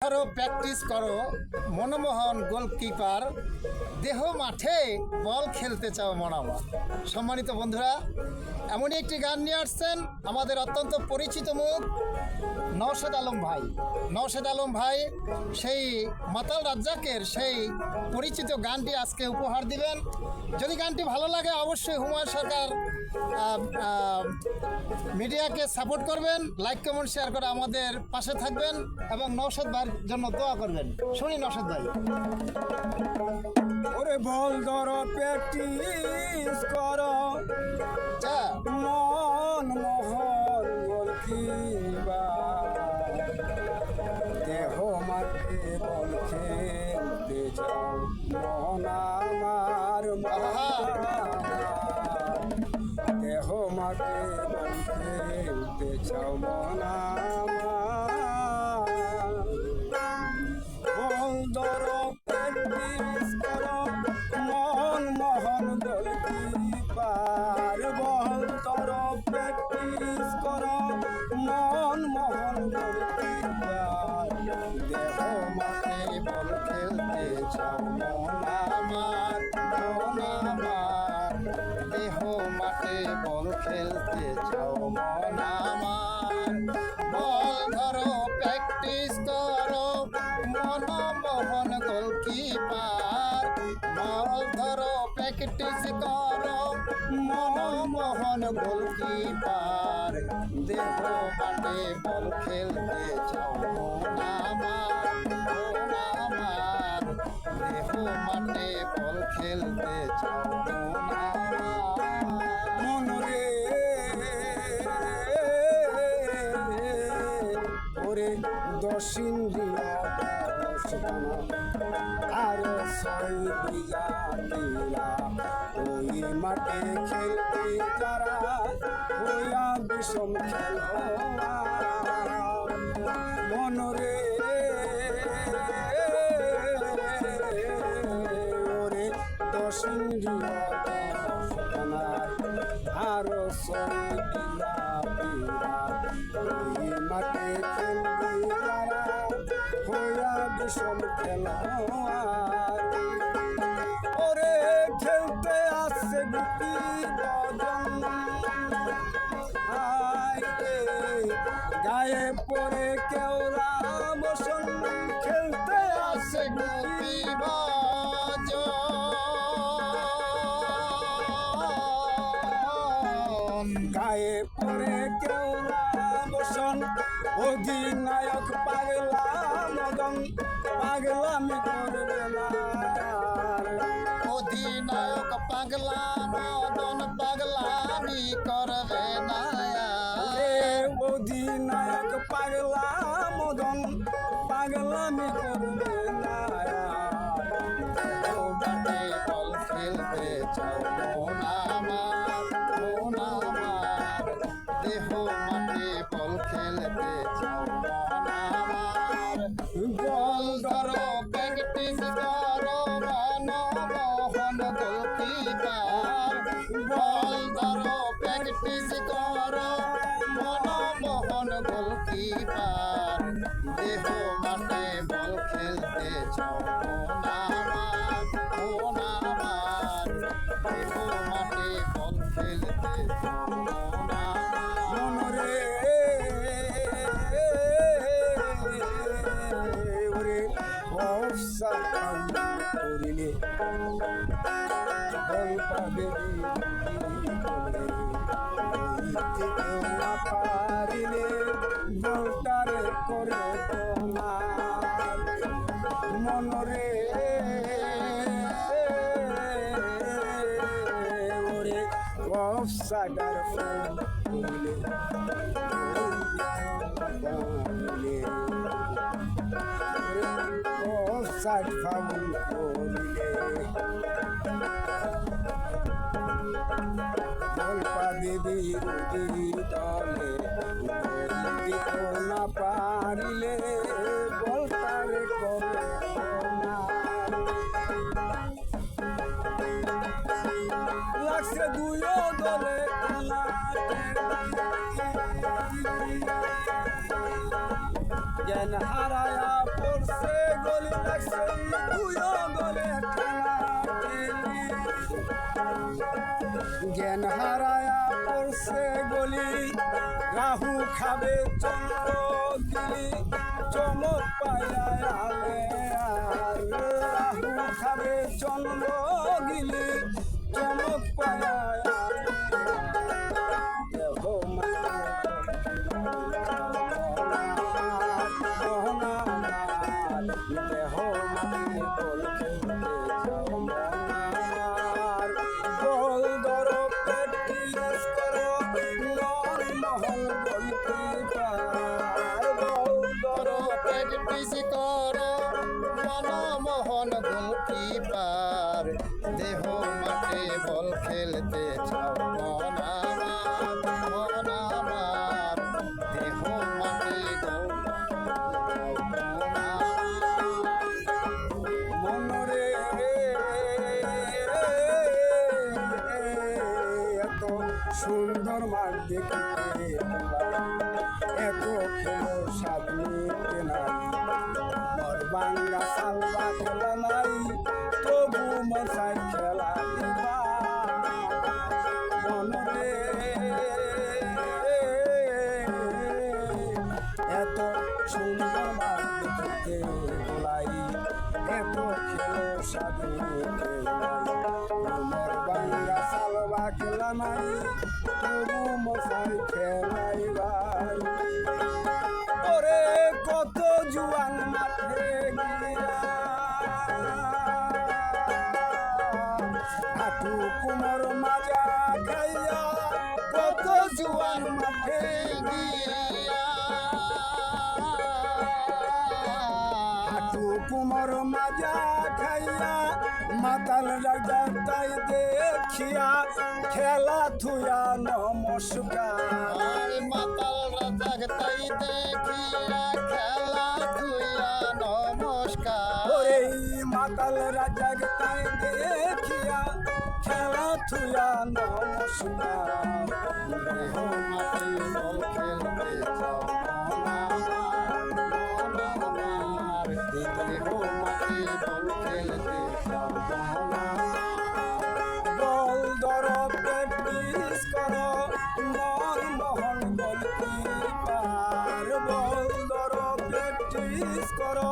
ধরো প্র্যাকটিস করো মনমোহন গোলকিপার, দেহ মাঠে বল খেলতে চাও মনামত। সম্মানিত বন্ধুরা, এমনই একটি গান নিয়ে আসছেন আমাদের অত্যন্ত পরিচিত মুখ নওশাদ আলম ভাই। নওশাদ আলম ভাই সেই মাতাল রাজ্জাকের সেই পরিচিত গানটি আজকে উপহার দিবেন। যদি গানটি ভালো লাগে অবশ্যই হুমায়ুন সরকার মিডিয়াকে সাপোর্ট করবেন, লাইক কমেন্ট শেয়ার করে আমাদের পাশে থাকবেন এবং নওশাদ ভাইয়ের জন্য দোয়া করবেন। শুনি নওশাদ ভাই। ওরে বল ধর প্র্যাকটিস কর যা মন মোহন গোলকিপার, দেহ মাঠে বল খেলতে যাও মন আমার দেহ মাঠে বল খেলতে চাও মন আমার বল ধর প্র্যাকটিস কর মন মোহন গোলকিপার, বল ধর প্র্যাকটিস কর মন মোহন গোলকিপার, দেহ মাঠে বল খেলতে চাও মন আমার দেহ মাঠে বল খেলতে চাও মন আমার, বল ধরো প্র্যাকটিস করো মনমোহন গোলকিপার, বল ধরো প্র্যাকটিস করো মনমোহন গোলকিপার, দেহ মাঠে বল খেলতে চাও মন আমার দেহ মাঠে বল খেলতে চাও মন মন রে ওরে দশ ইন্দ্রিয়া আর ছয় বিঘা লীলা, ওই মাঠে খেলতে যারা হইয়া বিষম খেলোয়াড়। মন রে ওরে দশ ইন্দ্রিয়া আরো ছয় বিঘা লীলা, ওই মাঠে খেলতে যারা হইয়া বিষম খেলোয়াড়। ওরে খেলতে আসছে গুটি বদন, গায়ে পরে কেওড়া বসন, খেলতে আসছে গুটি গায়ে পরে কেওড়া বসন, অধিনায়ক পাগলা মদন পাগলামি করবে না। অধিনায়ক পাগলা মদন পাগলামি করবে না। অধিনায়ক পাগলা মদন পাগলামি করবে না। মাঠে বল খেলতে চাও মন আমার দেহ মাঠে বল খেলতে চাও মন আমার, বল ধরো প্র্যাকটিস করো মনমোহন গোলকিপার, বল ধরো প্র্যাকটিস করো মনমোহন গোলকিপার, দেহ মাঠে বল খেলতে চাও মন আমার দেহ মাঠে বল খেলতে চাও মন আমার। মন রে ওরে অফসাইড করিলে বল পাবে না পারিলে বলটারে করে তোমার। মন রে ওরে অফসাইডার করিলে অফসাইড ফাউল করিলে বল পাবে বিরোধী দলে, বল দিতে না পারিলে বল তারে করে না। লাগছে দুইও দলে জ্ঞান হারায়া পড়ছে গলি লাগছে তুইও গলে ঠেলা ঠেলি জ্ঞান হারায়া পড়ছে গলি রাহু খাবে চন্দ্র গিলি চমক পায়া আলে আর রাহু খাবে চন্দ্র গিলি চমক পায়া প্র্যাকটিস করো মনমোহন গোলকিপার দেহ মাঠে বল খেলতে চাও মন আমার দেহ মাঠে মনরে এত সুন্দর মাঠ দেখতে এত খেলো সাধনীতে নাই মর বাঙ্গা সালবা খেলা নাই তবু মশাই খেলা দিবা মনরে এত সুন্দর মাঠ দেখতে লাই এত খেলো সাধনীতে মর বাঙ্গা সালবা খেলা নাই তবু মশাই খেলাই ভাই ওরে কত জুয়ান মাঠে গিয়া হাঁটু কুমোর মাজা খাইয়া কত জুয়ান মাঠে গিয়া হাঁটু কুমোর মাজা খাইয়া মাতাল রাজা তাই দেখিয়া খেলা থুয়া নমস্কার মাতাল রাজাক তাই দেখিয়া খেলা তুইয়া নমস্কার ওরে মাতাল রাজা তাই দেখিয়া খেলা থুয়া নমস্কার দেহ মাঠে বল খেলতে চাও আমার দেহ মাঠে বল খেলতে চাও বল ধর প্র্যাকটিস করো মনমোহন গোলকিপার বল ধর প্র্যাকটিস করো